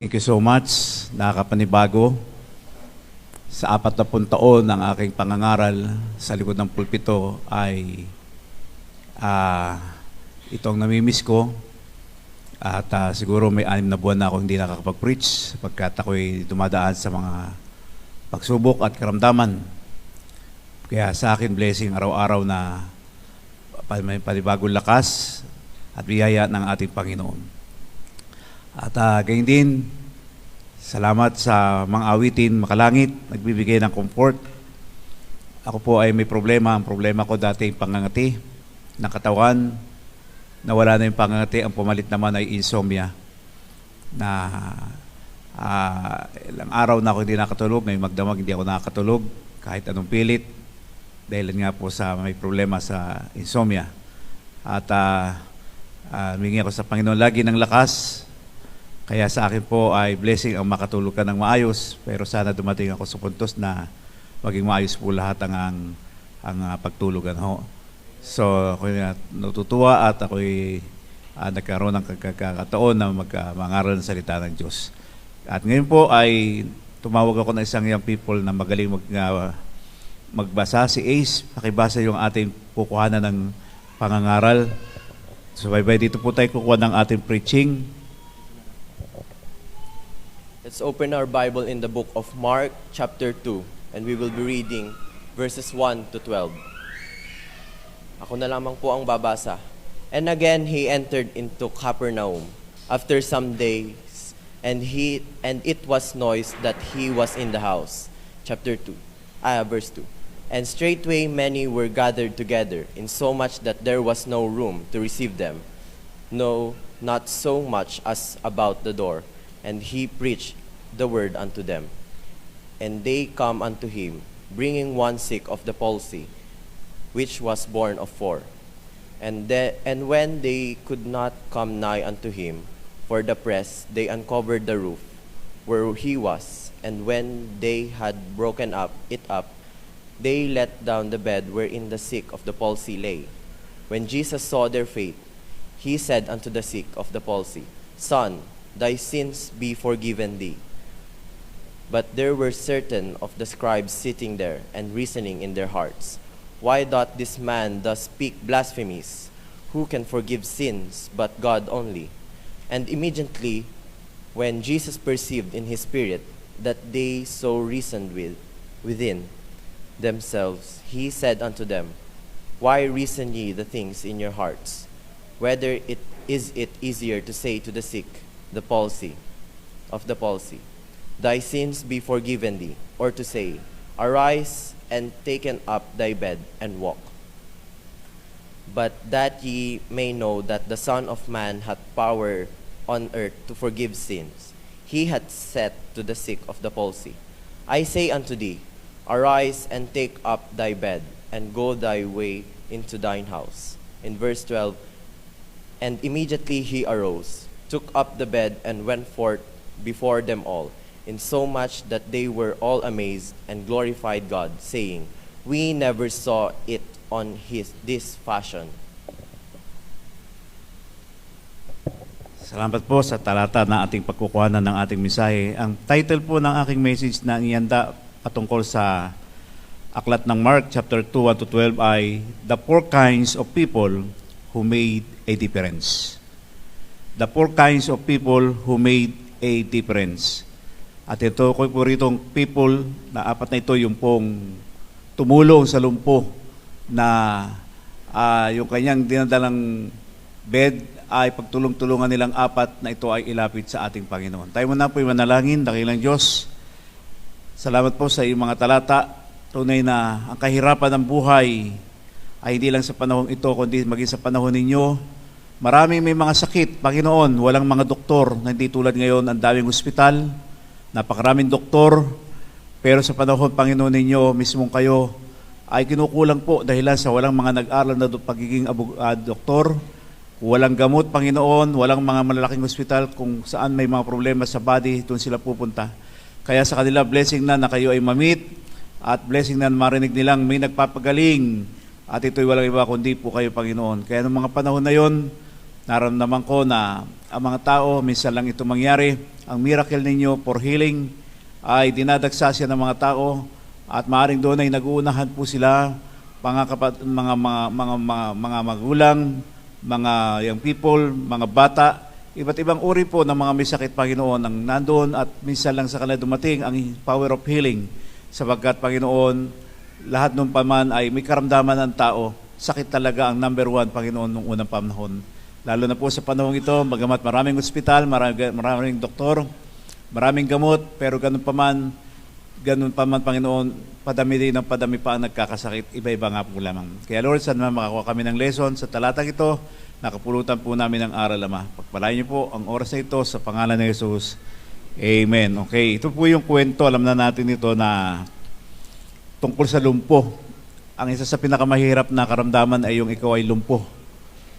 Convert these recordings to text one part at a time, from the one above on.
Thank you so much. Nakakapanibago. Sa 40 taon ng aking pangangaral sa likod ng pulpito ay itong namimiss ko. At siguro may 6 na buwan na ako hindi nakakapag-preach sapagkat ako'y dumadaan sa mga pagsubok at karamdaman. Kaya sa akin, blessing araw-araw na may panibagong lakas at biyaya ng ating Panginoon. At gayon din, salamat sa mga awitin makalangit, nagbibigay ng comfort. Ako po ay may problema. Ang problema ko dati yung pangangati ng katawan. Nawala na yung pangangati. Ang pumalit naman ay insomnia. Na ilang araw na ako hindi nakatulog. Ngayong magdamag hindi ako nakatulog kahit anong pilit. Dahil nga po sa may problema sa insomnia. At humingi ako sa Panginoon lagi ng lakas. Kaya sa akin po ay blessing ang makatulog ka ng maayos, pero sana dumating ako sa puntos na maging maayos po lahat ang pagtulugan ho. So ako'y natutuwa at ako'y nagkaroon ng kakataon na mangaral ng salita ng Diyos. At ngayon po ay tumawag ako ng isang young people na magaling magbasa, si Ace. Pakibasa yung ating kukuhanan ng pangangaral. So bye-bye, dito po tayo kukuha ng ating preaching. Let's open our Bible in the book of Mark, chapter 2, and we will be reading verses 1 to 12. Ako na lamang po ang babasa. And again, he entered into Capernaum after some days, and it was noised that he was in the house. Verse 2. And straightway many were gathered together, insomuch that there was no room to receive them, no, not so much as about the door. And he preached the word unto them. And they come unto him, bringing one sick of the palsy, which was born of 4. And when they could not come nigh unto him for the press, they uncovered the roof where he was. And when they had broken it up, they let down the bed wherein the sick of the palsy lay. When Jesus saw their faith, he said unto the sick of the palsy, Son, thy sins be forgiven thee. But there were certain of the scribes sitting there, and reasoning in their hearts, Why doth this man thus speak blasphemies? Who can forgive sins but God only? And immediately, when Jesus perceived in his spirit that they so reasoned within themselves, he said unto them, Why reason ye the things in your hearts? Whether it is easier to say to the sick, the palsy, Thy sins be forgiven thee, or to say, Arise and taken up thy bed and walk. But that ye may know that the Son of Man hath power on earth to forgive sins, he hath said to the sick of the palsy, I say unto thee, Arise and take up thy bed, and go thy way into thine house. In verse 12, And immediately he arose, took up the bed, and went forth before them all, insomuch that they were all amazed and glorified God, saying, We never saw it on this fashion. Salamat po sa talata na ating pagkukuhanan ng ating mensahe. Ang title po ng aking message na ianda patungkol sa aklat ng Mark chapter 2, 1 to 12 ay The 4 kinds of people who made a difference. The 4 kinds of people who made a difference. At ito ko po ritong people na 4 na ito yung pong tumulong sa lumpo na yung kanyang dinadalang bed ay pagtulong-tulungan nilang 4 na ito ay ilapit sa ating Panginoon. Tayo muna po yung manalangin, dakilang Diyos. Salamat po sa iyong mga talata. Tunay na ang kahirapan ng buhay ay hindi lang sa panahon ito, kundi maging sa panahon ninyo. Maraming may mga sakit, Panginoon, walang mga doktor, na hindi tulad ngayon, ang daming ospital, napakaraming doktor, pero sa panahon, Panginoon ninyo, mismong kayo, ay kinukulang po dahilan sa walang mga nag-aral na pagiging doktor, walang gamot, Panginoon, walang mga malalaking ospital kung saan may mga problema sa body, doon sila pupunta. Kaya sa kanila, blessing na kayo ay mamit, at blessing na marinig nilang may nagpapagaling, at ito'y walang iba kundi po kayo, Panginoon. Kaya noong mga panahon na yon, Naramdaman ko na ang mga tao, minsan lang ito mangyari. Ang miracle ninyo for healing ay dinadagsa siya ng mga tao at maaaring doon ay nag-uunahan po sila, mga magulang, mga young people, mga bata, iba't ibang uri po ng mga may sakit, Panginoon, ang nandoon at minsan lang sa kanila dumating ang power of healing. Sapagkat, Panginoon, lahat nung paman ay may karamdaman ng tao. Sakit talaga ang number one, Panginoon, nung unang panahon. Lalo na po sa panahon ito, bagamat maraming ospital, maraming doktor, maraming gamot, pero ganun pa man, Panginoon, padami din ng padami pa ang nagkakasakit, iba-iba nga po lamang. Kaya Lord, sana makakuha kami ng lesson sa talatang ito, nakapulutan po namin ang aral, Ama. Pagpalain niyo po ang oras na ito sa pangalan ni Jesus. Amen. Okay, ito po yung kwento, alam na natin ito na tungkol sa lumpo. Ang isa sa pinakamahirap na karamdaman ay yung ikaw ay lumpo.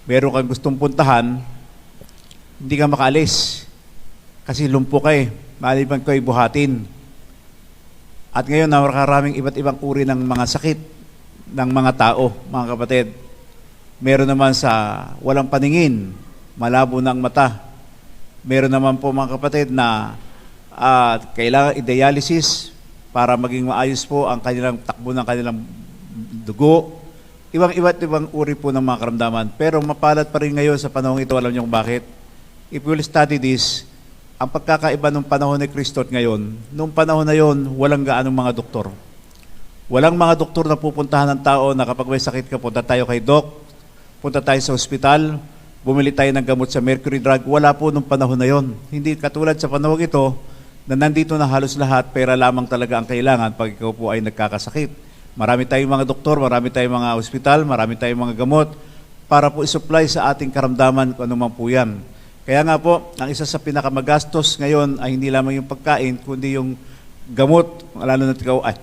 Meron kang gustong puntahan, hindi ka makaalis. Kasi lumpo ka eh. Maliban ko ay buhatin. At ngayon, nakaraming iba't ibang uri ng mga sakit ng mga tao, mga kapatid. Meron naman sa walang paningin, malabo ng mata. Meron naman po mga kapatid na kailangan i-dialysis para maging maayos po ang kanilang takbo ng kanilang dugo. Iba't ibang uri po ng mga karamdaman. Pero mapalad pa rin ngayon sa panahon ito, alam niyo kung bakit? If you will study this, ang pagkakaiba ng panahon ni Kristo at ngayon, noong panahon na yon, walang gaanong mga doktor. Walang mga doktor na pupuntahan ng tao na kapag may sakit ka, punta tayo kay Doc, punta tayo sa ospital, bumili tayo ng gamot sa Mercury Drug. Wala po noong panahon na yon. Hindi katulad sa panahon ito, na nandito na halos lahat, pera lamang talaga ang kailangan pag ikaw po ay nagkakasakit. Marami tayong mga doktor, marami tayong mga ospital, marami tayong mga gamot para po isupply sa ating karamdaman kung ano man po yan. Kaya nga po, ang isa sa pinakamagastos ngayon ay hindi lamang yung pagkain, kundi yung gamot, lalo na ikaw ay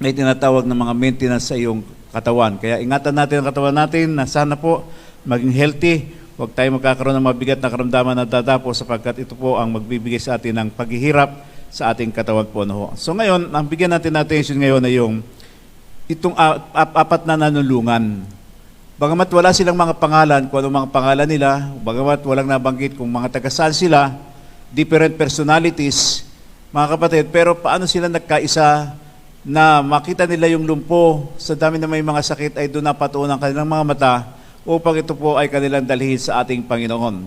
may tinatawag ng mga maintenance sa iyong katawan. Kaya ingatan natin ang katawan natin na sana po maging healthy, huwag tayo magkakaroon ng mabigat na karamdaman na dadapo sapagkat ito po ang magbibigay sa atin ng paghihirap sa ating katawan po. So ngayon, ang bigyan natin attention ngayon ay yung itong apat na nanulungan. Bagamat wala silang mga pangalan, kung anong mga pangalan nila, bagamat walang nabanggit kung mga taga-saan sila, different personalities, mga kapatid, pero paano sila nagkaisa na makita nila yung lumpo sa dami na may mga sakit ay doon napatuon ang kanilang mga mata upang ito po ay kanilang dalhin sa ating Panginoon.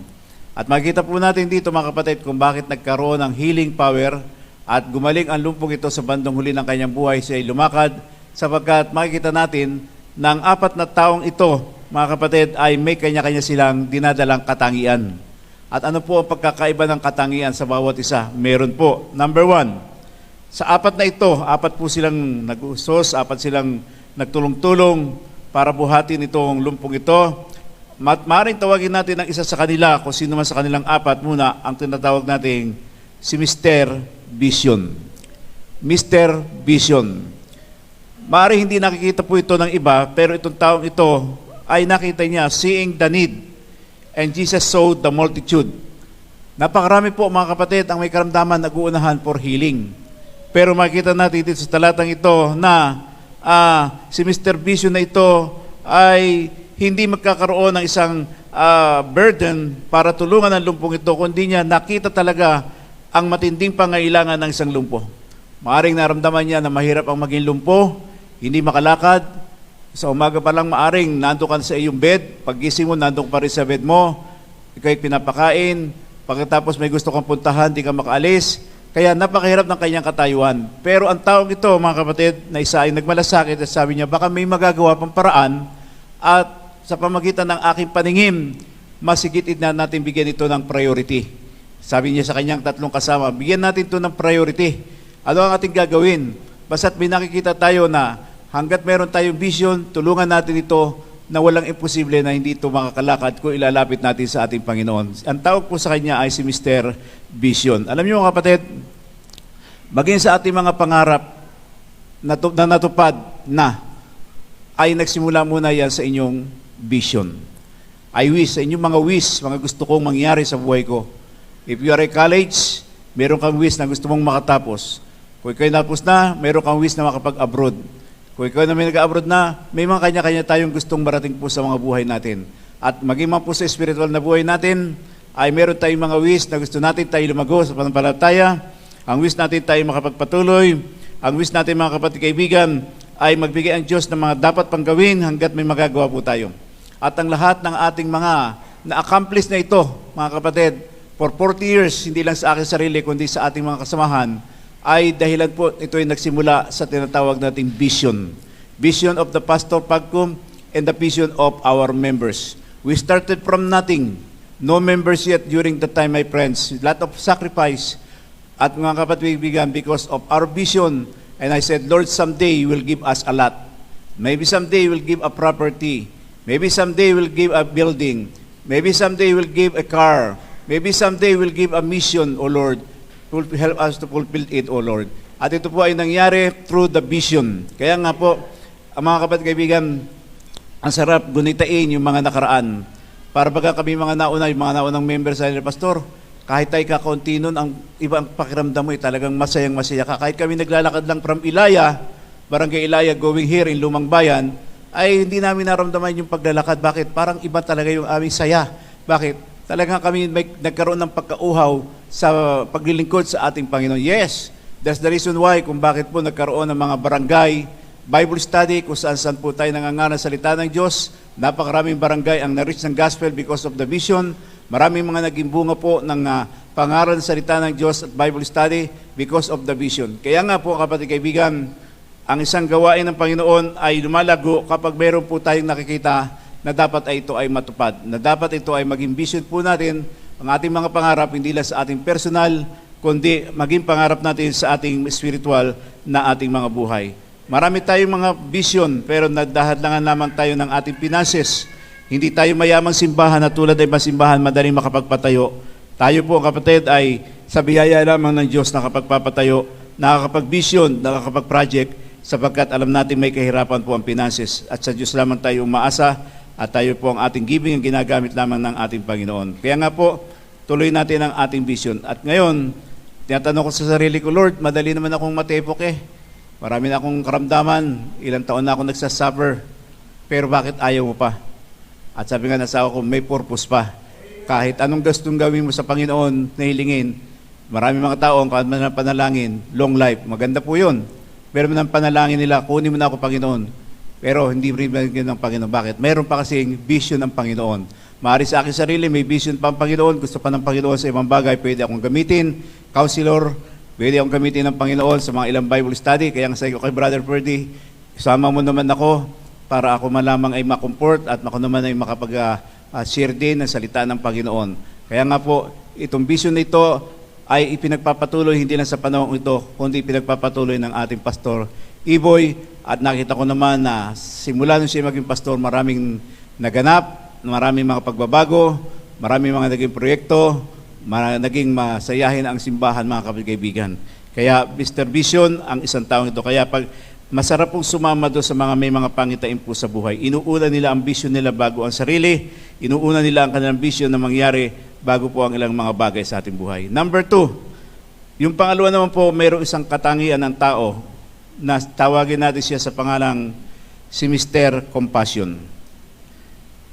At makita po natin dito, mga kapatid, kung bakit nagkaroon ng healing power at gumaling ang lumpong ito sa bandang huli ng kanyang buhay, siya ay lumakad, sapagkat makikita natin na ang apat na taong ito, mga kapatid, ay may kanya-kanya silang dinadalang katangian. At ano po ang pagkakaiba ng katangian sa bawat isa? Meron po. Number one, sa apat na ito, apat po silang nag-usos, apat silang nagtulong-tulong para buhatin itong lumpong ito. Maaaring tawagin natin ang isa sa kanila, kung sino man sa kanilang apat muna, ang tinatawag natin si Mr. Vision. Mr. Vision. Maaaring hindi nakikita po ito ng iba, pero itong taong ito ay nakita niya, seeing the need, and Jesus saw the multitude. Napakarami po mga kapatid ang may karamdaman nag-uunahan for healing. Pero makita natin dito sa talatang ito na si Mr. Vision na ito ay hindi magkakaroon ng isang burden para tulungan ang lumpong ito, kundi niya nakita talaga ang matinding pangailangan ng isang lumpo. Maaring naramdaman niya na mahirap ang maging lumpo, hindi makalakad. Sa umaga pa lang maaring nandun ka sa iyong bed, paggising mo nandun pa rin sa bed mo, ikaw'y pinapakain, pagkatapos may gusto kang puntahan, di ka makaalis, kaya napakahirap ng kanyang katayuan. Pero ang taong ito, mga kapatid, na isa ay nagmalasakit at sabi niya, baka may magagawa pang paraan at sa pamagitan ng aking paningin, masigit na natin bigyan ito ng priority. Sabi niya sa kanyang tatlong kasama, bigyan natin ito ng priority. Ano ang ating gagawin? Basta't may nakikita tayo na hanggat meron tayong vision, tulungan natin ito na walang imposible na hindi ito makakalakad kung ilalapit natin sa ating Panginoon. Ang tawag po sa kanya ay si Mr. Vision. Alam niyo mga kapatid, maging sa ating mga pangarap na natupad na, ay nagsimula muna yan sa inyong vision. I wish, sa inyong mga wish, mga gusto kong mangyari sa buhay ko. If you are a college, meron kang wish na gusto mong makatapos. Kung ikaw napos na, meron kang wish na makapag-abroad. Kung ikaw na may nag-abroad na, may mga kanya-kanya tayong gustong marating po sa mga buhay natin. at maging man po sa spiritual na buhay natin, ay meron tayong mga wish na gusto natin tayo lumago sa pananampalataya. Ang wish natin tayo makapagpatuloy. Ang wish natin mga kapatid kaibigan ay magbigay ang Diyos ng mga dapat pang gawin hanggat may magagawa po tayo. At ang lahat ng ating mga na-accomplish na ito, mga kapatid, for 40 years, hindi lang sa aking sarili, kundi sa ating mga kasamahan, ay dahilan po ito ay nagsimula sa tinatawag nating vision. Vision of the Pastor Pagcum and the vision of our members. We started from nothing. No members yet during the time, my friends. A lot of sacrifice. At mga kapatid kaibigan, because of our vision, and I said, Lord, someday you will give us a lot. Maybe someday you will give a property. Maybe someday you will give a building. Maybe someday you will give a car. Maybe someday you will give a mission, O Lord. Help us to fulfill it, O Lord. At ito po ay nangyari through the vision. Kaya nga po, ang mga kapatid kaibigan, ang sarap gunitain yung mga nakaraan. Para baga kami mga nauna, yung mga naunang members sa Pastor, kahit tayo kakaunti nun, ang ibang pakiramdam mo ay talagang masayang-masaya ka. Kahit kami naglalakad lang from Ilaya, Barangay Ilaya, going here in Lumang Bayan, ay hindi namin naramdaman yung paglalakad. Bakit? Parang iba talaga yung aming saya. Bakit? Talagang kami nagkaroon ng pagkauhaw sa paglilingkod sa ating Panginoon. Yes, that's the reason why kung bakit po nagkaroon ng mga barangay, Bible study, kung saan-saan po tayo nangangaral sa salita ng Diyos. Napakaraming barangay ang na-reach ng gospel because of the vision. Maraming mga naging bunga po ng pangaral ng salita ng Diyos at Bible study because of the vision. Kaya nga po kapatid kaibigan, ang isang gawain ng Panginoon ay lumalago kapag meron po tayong nakikita na dapat ay ito ay matupad, na dapat ito ay maging vision po natin, ang ating mga pangarap, hindi lang sa ating personal, kundi maging pangarap natin sa ating spiritual na ating mga buhay. Marami tayong mga vision, pero nagdahadlangan lamang tayo ng ating finances. Hindi tayo mayamang simbahan na tulad ay masimbahan madaling makapagpatayo. Tayo po kapatid ay sa biyaya lamang ng Diyos nakapagpapatayo, nakakapag-vision, nakakapag-project, sapagkat alam natin may kahirapan po ang finances. At sa Diyos lamang tayo umaasa at tayo po ang ating giving ang ginagamit lamang ng ating Panginoon. Kaya nga po, tuloy natin ang ating vision. At ngayon, tinatanong ko sa sarili ko, Lord, madali naman akong matepok Marami na akong karamdaman, ilang taon na akong nagsasuffer, pero bakit ayaw mo pa? At sabi nga ng asawa ko, may purpose pa. Kahit anong gustong gawin mo sa Panginoon na hilingin, marami mga tao ang kahit panalangin, long life, maganda po yun. Pero ng panalangin nila, kunin mo na ako Panginoon. Pero hindi rin ng Panginoon. Bakit? Mayroon pa kasing vision ng Panginoon. Maaari sa akin sarili, may vision pa ang Panginoon, gusto pa ng Panginoon sa ibang bagay, pwede akong gamitin, counselor, pwede akong gamitin ng Panginoon sa mga ilang Bible study. Kaya nga sa iyo kay Brother Ferdy, isama mo naman ako para ako malamang ay makomfort at ako naman ay makapag-share din ng salita ng Panginoon. Kaya nga po, itong vision na ito ay ipinagpapatuloy hindi lang sa panahon ito, kundi ipinagpapatuloy ng ating Pastor Iboy. At nakita ko naman na simula nung siya maging pastor, maraming naganap, maraming mga pagbabago, maraming mga naging proyekto, naging masayahin ang simbahan mga kaibigan. Kaya Mr. Vision ang isang taong ito. Kaya pag masarap pong sumama doon sa mga may mga pangitain po sa buhay. Inuuna nila ang vision nila bago ang sarili. Inuuna nila ang kanilang vision na mangyari bago po ang ilang mga bagay sa ating buhay. Number 2, yung pangalawa naman po, mayroong isang katangian ng tao na tawagin natin siya sa pangalang si Mr. Compassion.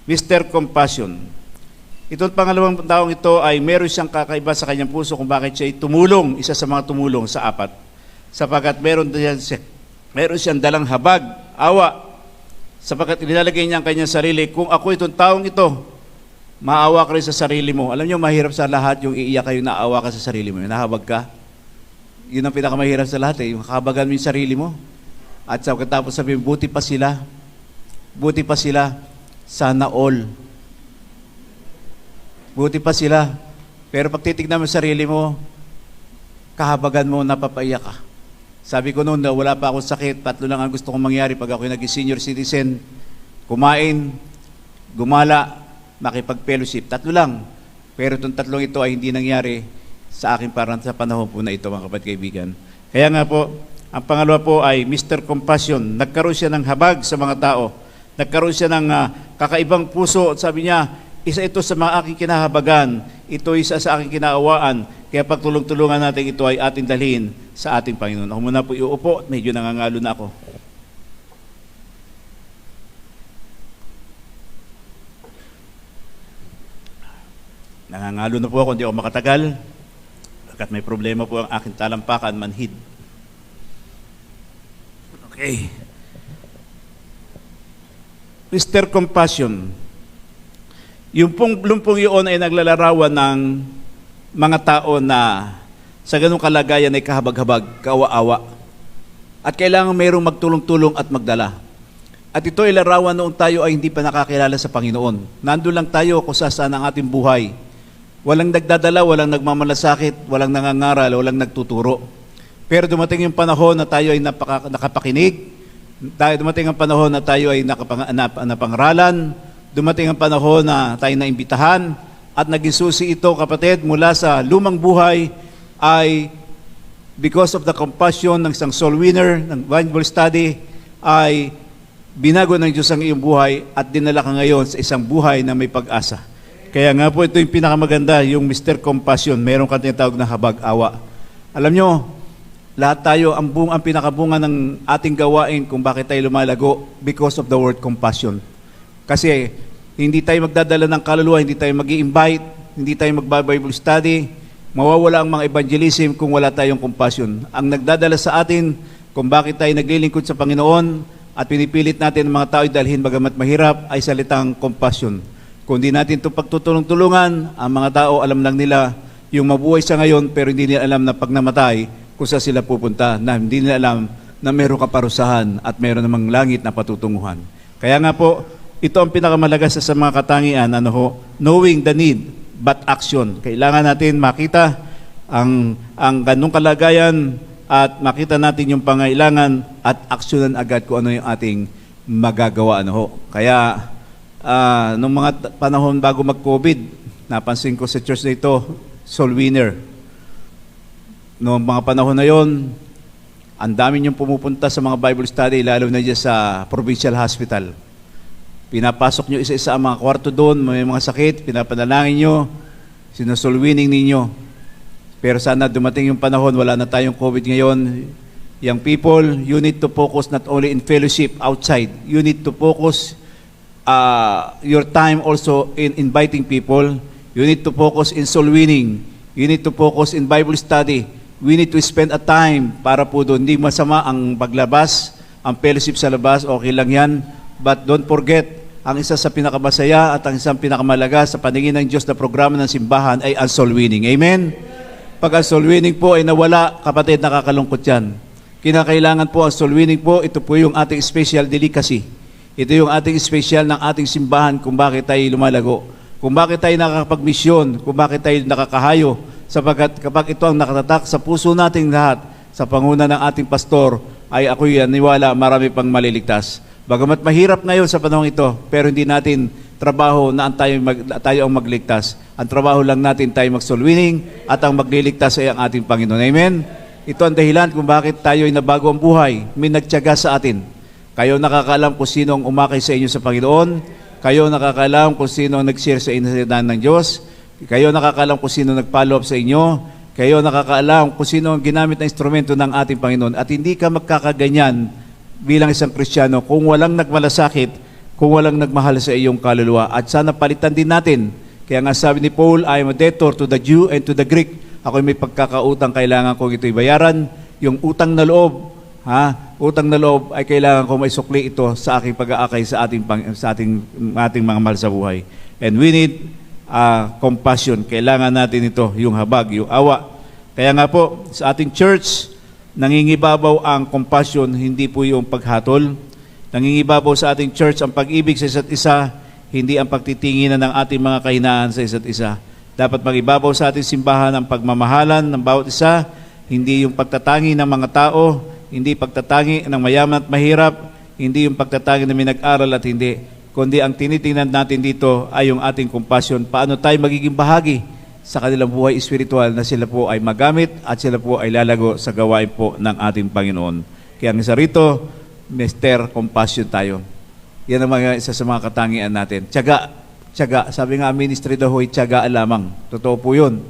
Mr. Compassion. Itong pangalawang taong ito ay meron siyang kakaiba sa kanyang puso kung bakit siya tumulong, isa sa mga tumulong sa apat. Sapagkat meron siyang dalang habag, awa, sapagkat nilalagay niya ang kanyang sarili, kung ako itong taong ito, maawa ka rin sa sarili mo. Alam niyo, mahirap sa lahat yung iiyak kayo, naawa ka sa sarili mo, nahabag ka. Yun ang pinakamahirap sa lahat yung kabagan mo yung sarili mo. At sa katapos sabihin, buti pa sila, sana all. Buti pa sila. Pero pag titignan mo sarili mo, kahabagan mo, napapaiyak ka. Sabi ko noon na wala pa akong sakit, 3 lang ang gusto kong mangyari pag ako naging senior citizen, kumain, gumala, makipag-fellowship. 3 lang. Pero itong 3 ito ay hindi nangyari sa akin parang sa panahon po na ito, mga kapatid kaibigan. Kaya nga po, ang pangalawa po ay Mr. Compassion. Nagkaroon siya ng habag sa mga tao. Nagkaroon siya ng kakaibang puso. Sabi niya, isa ito sa mga aking kinahabagan. Ito isa sa aking kinaawaan. Kaya pagtulong-tulungan natin ito ay ating dalhin sa ating Panginoon. Ako muna po iuupo. Medyo nangangalo na ako. Nangangalo na po ako, hindi ako makatagal. Pagkat may problema po ang aking talampakan, manhid. Okay. Mr. Compassion. Yung lumpong yun ay naglalarawan ng mga tao na sa ganung kalagayan ay kahabag-habag, kaawa-awa. At kailangan mayroong magtulong-tulong at magdala. At ito ay larawan noong tayo ay hindi pa nakakilala sa Panginoon. Nandun lang tayo kung saan ang ating buhay. Walang nagdadala, walang nagmamalasakit, walang nangangaral, walang nagtuturo. Pero dumating yung panahon na tayo ay nakapakinig. Dumating ang panahon na tayo ay napangaralan. Dumating ang panahon na tayo naimbitahan. At naging susi ito, kapatid, mula sa lumang buhay ay because of the compassion ng isang soul winner, ng Bible study, ay binago ng Diyos ang iyong buhay at dinala ka ngayon sa isang buhay na may pag-asa. Kaya nga po ito yung pinakamaganda, yung Mr. Compassion. Meron ka tinatawag na habag-awa. Alam nyo, lahat tayo, ang pinakabunga ng ating gawain kung bakit tayo lumalago because of the word compassion. Kasi hindi tayo magdadala ng kaluluwa, hindi tayo mag-i-invite, hindi tayo mag-Bible study, mawawala ang mga evangelism kung wala tayong compassion. Ang nagdadala sa atin kung bakit tayo naglilingkod sa Panginoon at pinipilit natin ang mga tao dalhin bagamat mahirap ay salitang compassion. Kung di natin ito pagtutulong-tulungan, ang mga tao alam lang nila yung mabuhay sa ngayon pero hindi nila alam na pag namatay kung saan sila pupunta, na hindi nila alam na meron kaparusahan at meron namang langit na patutunguhan. Kaya nga po, ito ang pinakamalaga sa mga katangian, knowing the need but action. Kailangan natin makita ang ganung kalagayan at makita natin yung pangailangan at aksyonan agad kung ano yung ating magagawa. Kaya nung mga panahon bago mag-COVID, napansin ko sa church na ito, soul winner. Noong mga panahon na yon, ang dami niyong pumupunta sa mga Bible study, lalo na dyan sa provincial hospital. Pinapasok nyo isa-isa ang mga kwarto doon, may mga sakit, pinapanalangin nyo, sinusoul winning ninyo. Pero sana dumating yung panahon, wala na tayong COVID ngayon. Young people, you need to focus not only in fellowship outside, you need to focus your time also in inviting people. You need to focus in soul winning. You need to focus in Bible study. We need to spend a time para po doon. Hindi masama ang paglabas, ang fellowship sa labas, okay lang yan. But don't forget, ang isa sa pinakamasaya at ang isang pinakamalaga sa paningin ng Diyos na programa ng simbahan ay ang soul winning. Amen? Pag ang soul winning po ay nawala, kapatid, nakakalungkot yan. Kinakailangan po ang soul winning po, ito po yung ating special delicacy. Ito yung ating special ng ating simbahan kung bakit tayo lumalago, kung bakit tayo nakakapagmisyon, kung bakit tayo nakakahayo, sapagkat kapag ito ang nakatatak sa puso nating lahat, sa panguna ng ating pastor, ay ako'y naniwala marami pang maliligtas. Bagamat mahirap ngayon sa panahon ito, pero hindi natin trabaho na tayo ang magligtas. Ang trabaho lang natin tayo mag-soul winning at ang magliligtas ay ang ating Panginoon. Amen? Ito ang dahilan kung bakit tayo ay nabago ang buhay. May nagtiyaga sa atin. Kayo nakakaalam kung sino ang umakay sa inyo sa Panginoon. Kayo nakakaalam kung sino ang nag-share sa inyo sa ng Diyos. Kayo nakakaalam kung sino nag-follow up sa inyo. Kayo nakakaalam kung sino ang ginamit na instrumento ng ating Panginoon. At hindi ka magkakaganyan bilang isang Kristiyano kung walang nagmalasakit, kung walang nagmahal sa iyong kaluluwa. At sana palitan din natin. Kaya nga sabi ni Paul, I am a debtor to the Jew and to the Greek. Ako may pagkakautang, kailangan kong ito'y bayaran. Yung utang na loob, utang na loob ay kailangan ko maisukli ito sa aking pag-aakay sa ating mga mahal sa buhay. And we need compassion. Kailangan natin ito, yung habag, yung awa. Kaya nga po, sa ating church, nangingibabaw ang compassion, hindi po yung paghatol. Nangingibabaw sa ating church ang pag-ibig sa isa't isa, hindi ang pagtitinginan ng ating mga kahinaan sa isa't isa. Dapat mag-ibabaw sa ating simbahan ang pagmamahalan ng bawat isa, hindi yung pagtatangi ng mga tao, hindi pagtatangi ng mayaman at mahirap, hindi yung pagtatangi na may nag-aral at hindi, kundi ang tinitingnan natin dito ay yung ating compassion. Paano tayo magiging bahagi sa kanilang buhay espiritual na sila po ay magamit at sila po ay lalago sa gawain po ng ating Panginoon. Kaya ang isa rito, Mr. Compassion tayo. Yan ang isa sa mga katangian natin. Tiyaga. Sabi nga, ministry daw ho'y tiyaga lamang. Totoo po yun.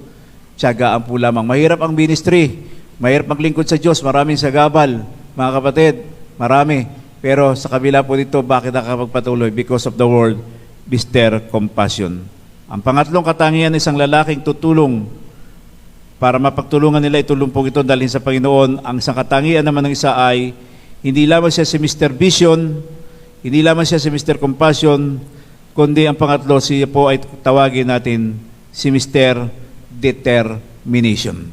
Tiyagaan po lamang. Mahirap ang ministry. Mahirap maglingkod sa Diyos. Maraming sagabal. Mga kapatid, marami. Pero sa kabila po nito, bakit nakapagpatuloy? Because of the word, Mr. Compassion. Ang pangatlong katangian, isang lalaking tutulong para mapagtulungan nila itong lumpong ito dalhin sa Panginoon. Ang isang katangian naman ng isa ay hindi lamang siya si Mr. Vision, hindi lamang siya si Mr. Compassion, kundi ang pangatlo, siya po ay tawagin natin si Mr. Determination.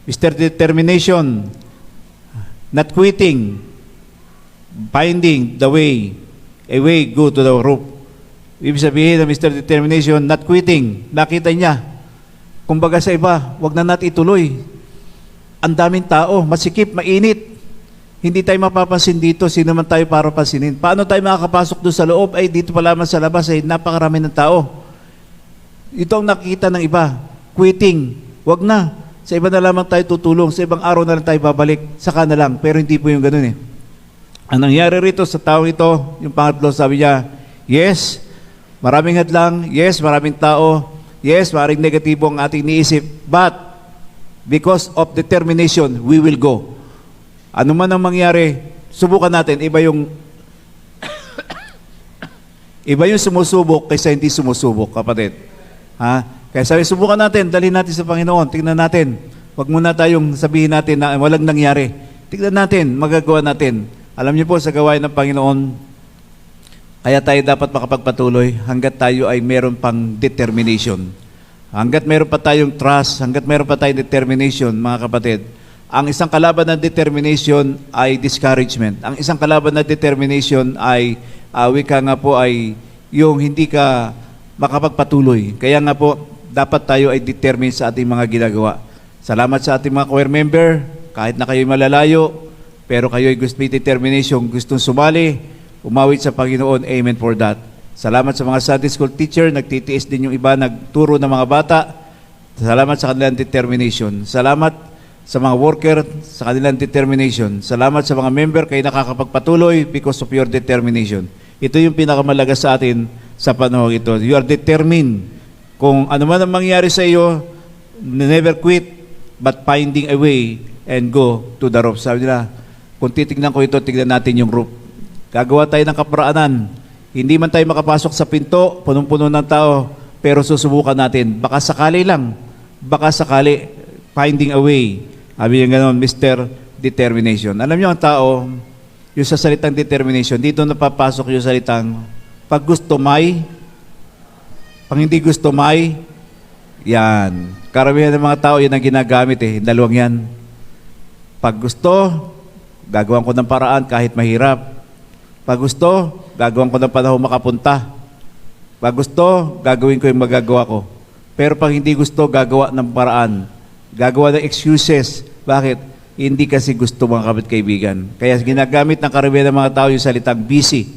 Mr. Determination, not quitting, finding the way, a way go to the roof. Ibig sabihin ng Mr. Determination, not quitting. Nakita niya, kumbaga sa iba, wag na natin ituloy. Ang daming tao, masikip, mainit. Hindi tayo mapapansin dito, sino man tayo para pansinin. Paano tayo makakapasok doon sa loob? Ay, dito pa lamang sa labas, ay napakarami ng tao. Ito ang nakikita ng iba, quitting. Wag na. Sa iba na lamang tayo tutulong, sa ibang araw na lang tayo babalik, saka na lang. Pero hindi po yung ganun eh. Ang nangyari rito sa tao ito, yung pangatlo, sabi niya, yes, maraming hadlang, yes, maraming tao, yes, maraming negatibo ang ating niisip, but because of determination, we will go. Ano man ang mangyari, subukan natin, iba yung sumusubok kaysa hindi sumusubok, kapatid. Ha? Kaya sabi, subukan natin, dalhin natin sa Panginoon, tingnan natin. Huwag muna tayong sabihin natin na walang nangyari. Tingnan natin, magagawa natin. Alam niyo po, sa gawain ng Panginoon, kaya tayo dapat makapagpatuloy hanggat tayo ay meron pang determination. Hanggat meron pa tayong trust, hanggat meron pa tayong determination, mga kapatid. Ang isang kalaban ng determination ay discouragement. Ang isang kalaban ng determination ay, wika nga po, ay yung hindi ka makapagpatuloy. Kaya nga po, dapat tayo ay determined sa ating mga ginagawa. Salamat sa ating mga choir member, kahit na kayo'y malalayo, pero kayo'y may determination, gustong sumali, umawit sa Panginoon. Amen for that. Salamat sa mga Sunday school teacher, nagtitiis din yung iba, nagturo ng mga bata. Salamat sa kanilang determination. Salamat sa mga worker, sa kanilang determination. Salamat sa mga member, kayo nakakapagpatuloy because of your determination. Ito yung pinakamalaga sa atin sa panahon ito. You are determined. Kung ano man ang mangyari sa iyo, never quit, but finding a way and go to the roof. Sabi nila, kung titignan ko ito, tignan natin yung roof. Gagawa tayo ng kaparaanan. Hindi man tayo makapasok sa pinto, punong-puno ng tao, pero susubukan natin. Baka sakali lang. Baka sakali, finding a way. Sabi niya gano'n, Mr. Determination. Alam niyo ang tao, yung sa salitang determination, dito napapasok yung salitang pag gusto may, pag hindi gusto may, yan. Karamihan ng mga tao, yan ang ginagamit eh. Dalawang yan. Pag gusto, gagawan ko ng paraan kahit mahirap. Pag gusto, gagawan ko ng panahon makapunta. Pag gusto, gagawin ko yung magagawa ko. Pero pag hindi gusto, gagawa ng paraan. Gagawa ng excuses. Bakit? Hindi kasi gusto, mga kapit-kaibigan. Kaya ginagamit ng karamihan ng mga tao yung salitang busy.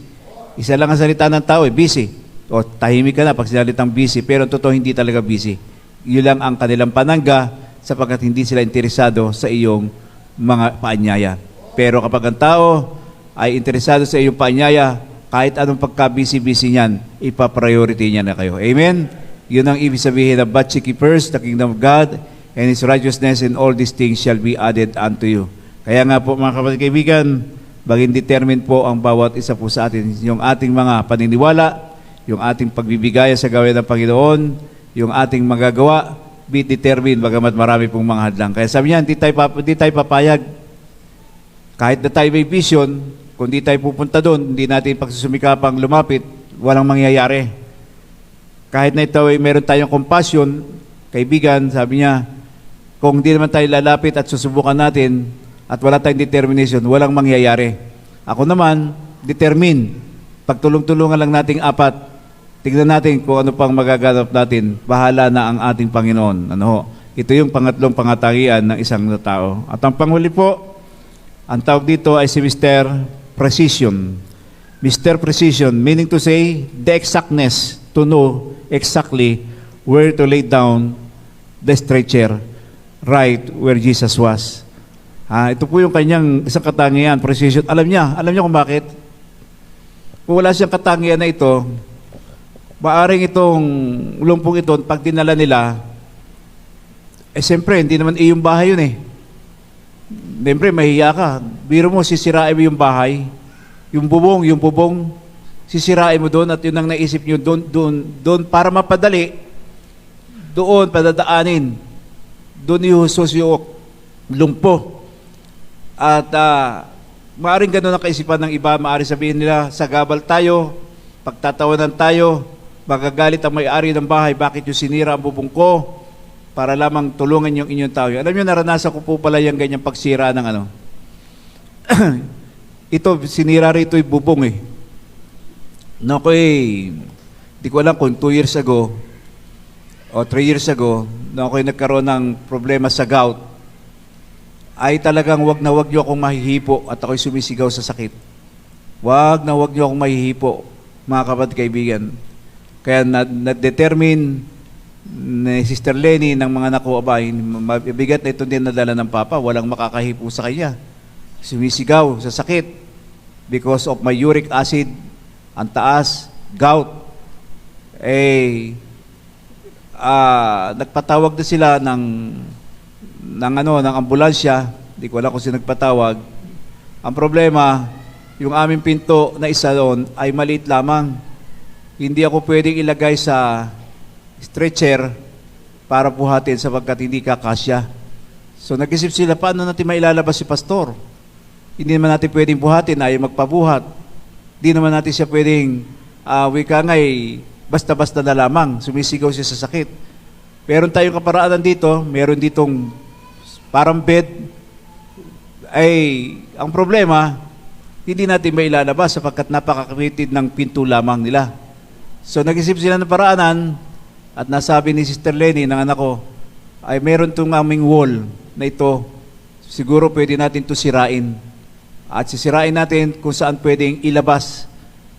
Isa lang ang salita ng tao, busy. O tahimik ka na pag sinalitang busy. Pero totoo, hindi talaga busy. Yun lang ang kanilang panangga sapagkat hindi sila interesado sa iyong mga paanyaya. Pero kapag ang tao ay interesado sa iyong paanyaya, kahit anong pagka-busy-busy niyan, ipapriority niya na kayo. Amen? Yun ang ibig sabihin na, but seek ye first the kingdom of God and His righteousness, and all these things shall be added unto you. Kaya nga po, mga kapatid kaibigan, maging determined po ang bawat isa po sa atin. Yung ating mga paniniwala, yung ating pagbibigay sa gawain ng Panginoon, yung ating magagawa, be determined, bagamat marami pong mga hadlang. Kaya sabi niya, hindi tayo papayag. Kahit na tayo may vision, kung di tayo pupunta doon, hindi natin pagsusumikapang lumapit, walang mangyayari. Kahit na ito ay meron tayong compassion, kaibigan, sabi niya, kung di naman tayo lalapit at susubukan natin at wala tayong determination, walang mangyayari. Ako naman, determined. Pagtulong-tulungan lang nating apat, tignan natin kung ano pang magaganap natin. Bahala na ang ating Panginoon. Ano ho? Ito yung pangatlong pangatangian ng isang tao. At ang panghuli po, ang tawag dito ay si Mr. Precision. Mr. Precision, meaning to say, the exactness to know exactly where to lay down the stretcher right where Jesus was. Ito po yung kanyang isang katangian, precision. Alam niya kung bakit? Kung wala siyang katangian na ito, maaring itong lumpong ito, pag dinala nila, siyempre, hindi naman iyong bahay yun eh. Siyempre, mahiya ka. Biro mo, sisirain mo yung bahay. Yung bubong, sisirain mo doon at yun ang naisip nyo doon para mapadali, doon padadaanin. Doon ni Jesus yung lumpo. At maaring ganun ang kaisipan ng iba, maaring sabihin nila, sagabal tayo, pagtatawanan tayo, magagalit ang may-ari ng bahay, bakit yung sinira ang bubong ko para lamang tulungan yung inyong tao. Alam nyo, naranasan ko po pala yung ganyang pagsira ng ano. Ito, sinira rito yung bubong eh. Naku di ko alam kung 2 years ago o 3 years ago, na ako'y nagkaroon ng problema sa gout, ay talagang wag na wag niyo akong mahihipo at ako'y sumisigaw sa sakit. Wag na wag niyo akong mahihipo, mga kapatid kaibigan. Kaya na-determine ni Sister Lenny ng mga nakuabay, mabigat na ito din nadala ng Papa, walang makakahipo sa kanya. Sumisigaw sa sakit because of my uric acid, ang taas, gout. Nagpatawag na sila ng ambulansya. Hindi ko alam kung sino nagpatawag. Ang problema, yung aming pinto na isa doon ay maliit lamang. Hindi ako pwedeng ilagay sa stretcher para buhatin sapagkat hindi kakasya. So nag-isip sila, paano natin mailalabas si pastor? Hindi naman natin pwedeng buhatin, ayaw magpabuhat. Hindi naman natin siya pwedeng wika ngay basta-basta na lamang, sumisigaw siya sa sakit. Meron tayong kaparaanan dito, meron ditong parang bed. Ang problema, hindi natin mailalabas sapagkat napakakritid ng pinto lamang nila. So nag-isip sila ng paraanan at nasabi ni Sister Lenny, ng anak ko, ay meron itong aming wall na ito, siguro pwede natin ito sirain. At sisirain natin kung saan pwedeng ilabas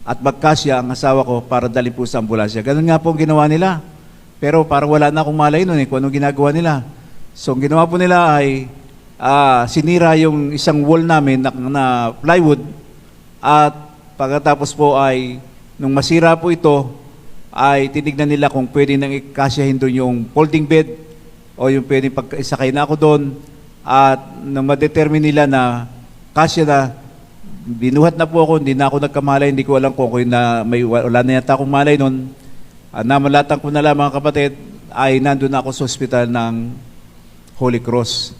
at magkasya ang asawa ko para dali po sa ambulansya. Ganun nga po ang ginawa nila. Pero parang wala na akong malay nun kung anong ginagawa nila. So ang ginawa po nila ay sinira yung isang wall namin na plywood at pagkatapos po ay nung masira po ito ay tinignan nila kung pwede nang ikasyahin doon yung folding bed o yung pwedeng pag-isakay na ako doon at nang ma-determine nila na kasya na, binuhat na po ako, hindi na ako nagkamalay, hindi ko alam kung wala na yata akong malay nun. Namalatan ko na lang mga kapatid, ay nandun ako sa ospital ng Holy Cross.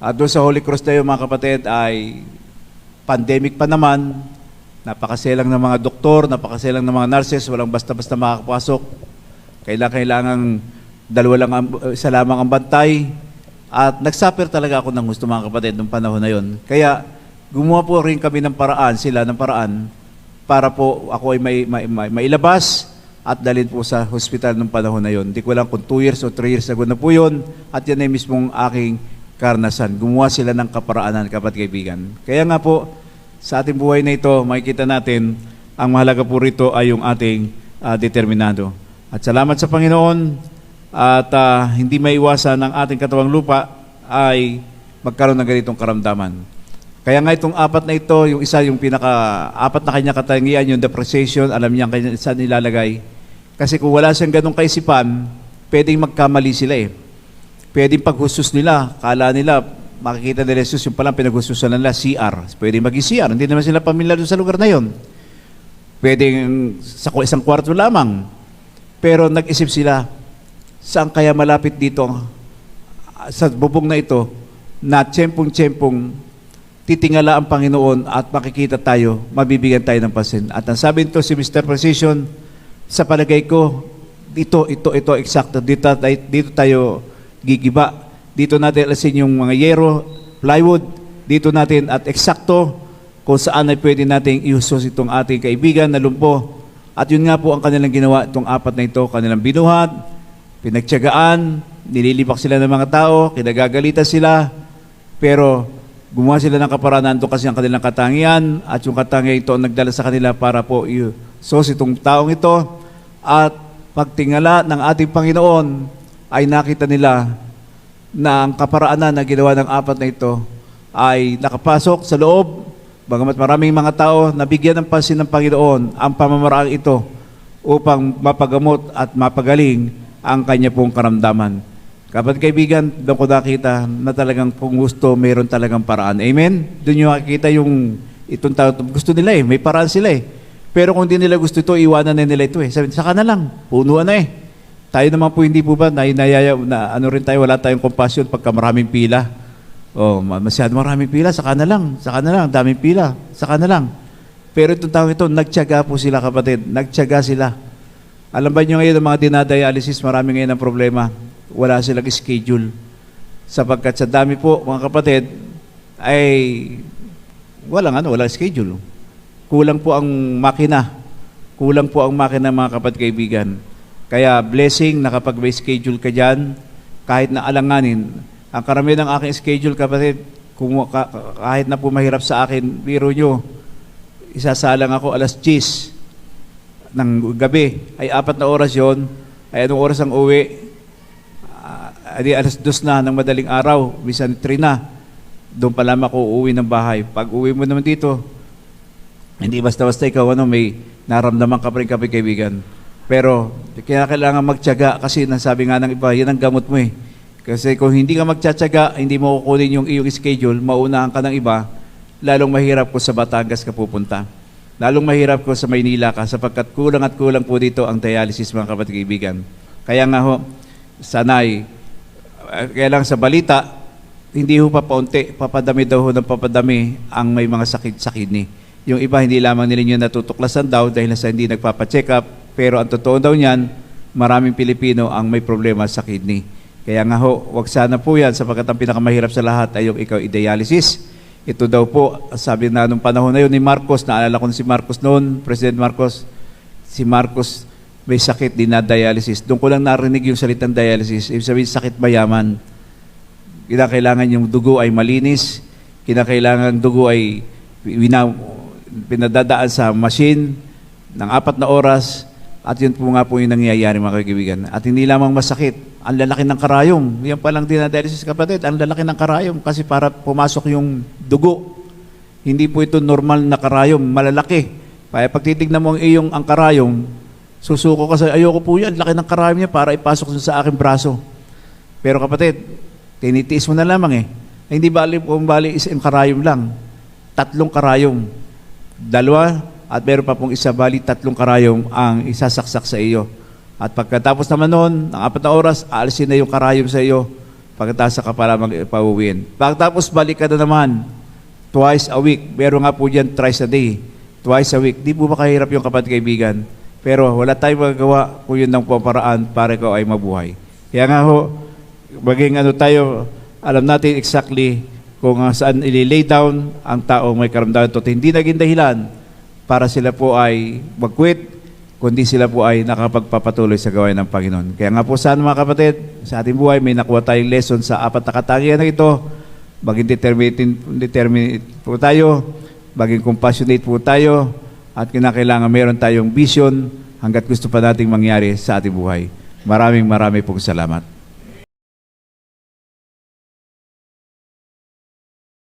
At doon sa Holy Cross tayo mga kapatid ay pandemic pa naman, napakaselang ng mga doktor, napakaselang ng mga nurses, walang basta-basta makakapasok. Kailangang isa lamang ang bantay. At nagsuffer talaga ako ng gusto mga kapatid noong panahon na yon. Kaya gumawa po rin kami ng paraan, sila ng paraan, para po ako ay mailabas at dalhin po sa hospital ng panahon na yon. Hindi ko lang kung 2 years o 3 years ago na po yun, at yan ay mismong aking karanasan. Gumawa sila ng kaparaanan, kapatid kaibigan. Kaya nga po, sa ating buhay na ito, makikita natin, ang mahalaga po rito ay yung ating determinado. At salamat sa Panginoon, at hindi maiwasan ng ating katawang lupa ay magkaroon ng ganitong karamdaman. Kaya nga itong 4 na ito, yung isa, yung pinaka-4 na kanya katangian, yung depreciation, alam niya kanya saan nilalagay. Kasi kung wala siyang ganong kaisipan, pwedeng magkamali sila Pwedeng paghusus nila, kala nila, makikita nila Jesus, yung palang pinaghususan nila, CR. Pwedeng maging CR, hindi naman sila pamilya doon sa lugar na yon. Pwedeng sa isang kwarto lamang. Pero nag-isip sila, saan kaya malapit dito, sa bubong na ito, na tiyempong-tiyempong titingala ang Panginoon at makikita tayo, mabibigyan tayo ng pansin. At ang sabi nito si Mr. Precision, sa palagay ko, ito, eksakto. Dito tayo gigiba. Dito natin alasin yung mga yero, plywood. Dito natin at eksakto kung saan ay pwede nating iusos itong ating kaibigan na lumpo. At yun nga po ang kanilang ginawa, itong 4 na ito, kanilang binuhat, pinagtiyagaan, nililipak sila ng mga tao, kinagagalitan sila, pero gumawa sila ng kaparaanan doon kasi ang kanilang katangian at yung katangian ito ang nagdala sa kanila para po iusos itong taong ito. At pagtingala ng ating Panginoon ay nakita nila na ang kaparaanan na ginawa ng 4 na ito ay nakapasok sa loob. Bagamat maraming mga tao nabigyan ng pansin ng Panginoon ang pamamaraang ito upang mapagamot at mapagaling ang kanya pong karamdaman. Kapag kaibigan, doon ko nakita na talagang kung gusto, mayroon talagang paraan. Amen? Doon nyo makikita yung itong tao, gusto nila may paraan sila Pero kung di nila gusto ito, iwanan na nila ito Sabi, saka na lang, punuan na Tayo naman po hindi po ba na ano rin tayo, wala tayong compassion pagka maraming pila. Masyado maraming pila, saka na lang, daming pila, saka na lang. Pero itong taong ito, nagtiyaga po sila kapatid, nagtiyaga sila. Alam ba nyo ngayon ang mga dinadialysis, marami ngayon ang problema. Wala silang schedule. Sapagkat sa dami po, mga kapatid, ay walang schedule. Kulang po ang makina. Kulang po ang makina, mga kapatid kaibigan. Kaya blessing na kapag may schedule ka dyan, kahit na alanganin, ang karamihan ng aking schedule, kapatid, kahit na po mahirap sa akin, biro nyo, isasalang ako alas 10 ng gabi, ay 4 na oras yon, ay anong oras ang uwi? Alas 2 na ng madaling araw, bisan 3 na, doon pa lamang ako uuwi ng bahay. Pag uwi mo naman dito, hindi basta-basta ikaw, may naramdaman ka pa rin kaibigan. Pero, kailangan magtiyaga kasi nasabi nga ng iba, yan ang gamot mo eh. Kasi kung hindi ka magtsatsaga, hindi mo kukunin yung iyong schedule, maunahan ka ng iba, lalong mahirap kung sa Batangas ka pupunta. Lalong mahirap kung sa Maynila ka, sapagkat kulang at kulang po dito ang dialysis, mga kapatid kaibigan. Kaya nga ho, sanay, kaya lang sa balita, hindi ho papaunti, papadami daw ho ng papadami ang may mga sakit sa kidney. Yung iba, hindi lamang nila nyo natutuklasan daw dahil sa hindi nagpapacheck up, pero ang totoo daw niyan, maraming Pilipino ang may problema sa kidney. Kaya nga ho, wag sana po yan, sapagkat ang pinakamahirap sa lahat ay yung ikaw i-dialysis. Ito daw po, sabi na nung panahon na yun ni Marcos, naalala ko na si Marcos noon, President Marcos, si Marcos may sakit, dinadialysis. Doon ko lang narinig yung salitang dialysis. Ibig sabihin, sakit mayaman. Kinakailangan yung dugo ay malinis, kinakailangan dugo ay pinadadaan sa machine ng 4 na oras, at yun po nga po yung nangyayari, mga kaibigan. At hindi lamang masakit, ang lalaki ng karayom. Yan palang dinadialysis, kapatid, ang lalaki ng karayom kasi para pumasok yung dugo. Hindi po ito normal na karayom, malalaki. Kaya pag titignan mo ang karayom, susuko ka sa, ayoko po yan, laki ng karayom niya para ipasok sa aking braso. Pero kapatid, tinitiis mo na lamang eh. Hindi bali isang karayom lang. 3 karayom. 2, at meron pa pong isa, bali 3 karayom ang isasaksak sa iyo. At pagkatapos naman noon, ng 4 na oras, aalisin na yung karayom sa iyo. Pagkatapos ka pa lamang pauwiin. Pagkatapos, balik ka na naman. Twice a week. Meron nga po dyan, thrice a day. Twice a week. Di po ba kahirap yung kapatid kaibigan? Pero wala tayong magagawa kung yun ang paraan para ikaw ay mabuhay. Kaya nga ho, maging tayo, alam natin exactly kung saan ililay down ang taong may karamdaman. Hindi naging dahilan para sila po ay mag-quit, kundi sila po ay nakapagpapatuloy sa gawain ng Panginoon. Kaya nga po sana, mga kapatid, sa ating buhay may nakuha tayong lesson sa 4 na katangian na ito. Maging determined po tayo, maging compassionate po tayo, at kinakailangan meron tayong vision hanggat gusto pa nating mangyari sa ating buhay. Maraming pong salamat.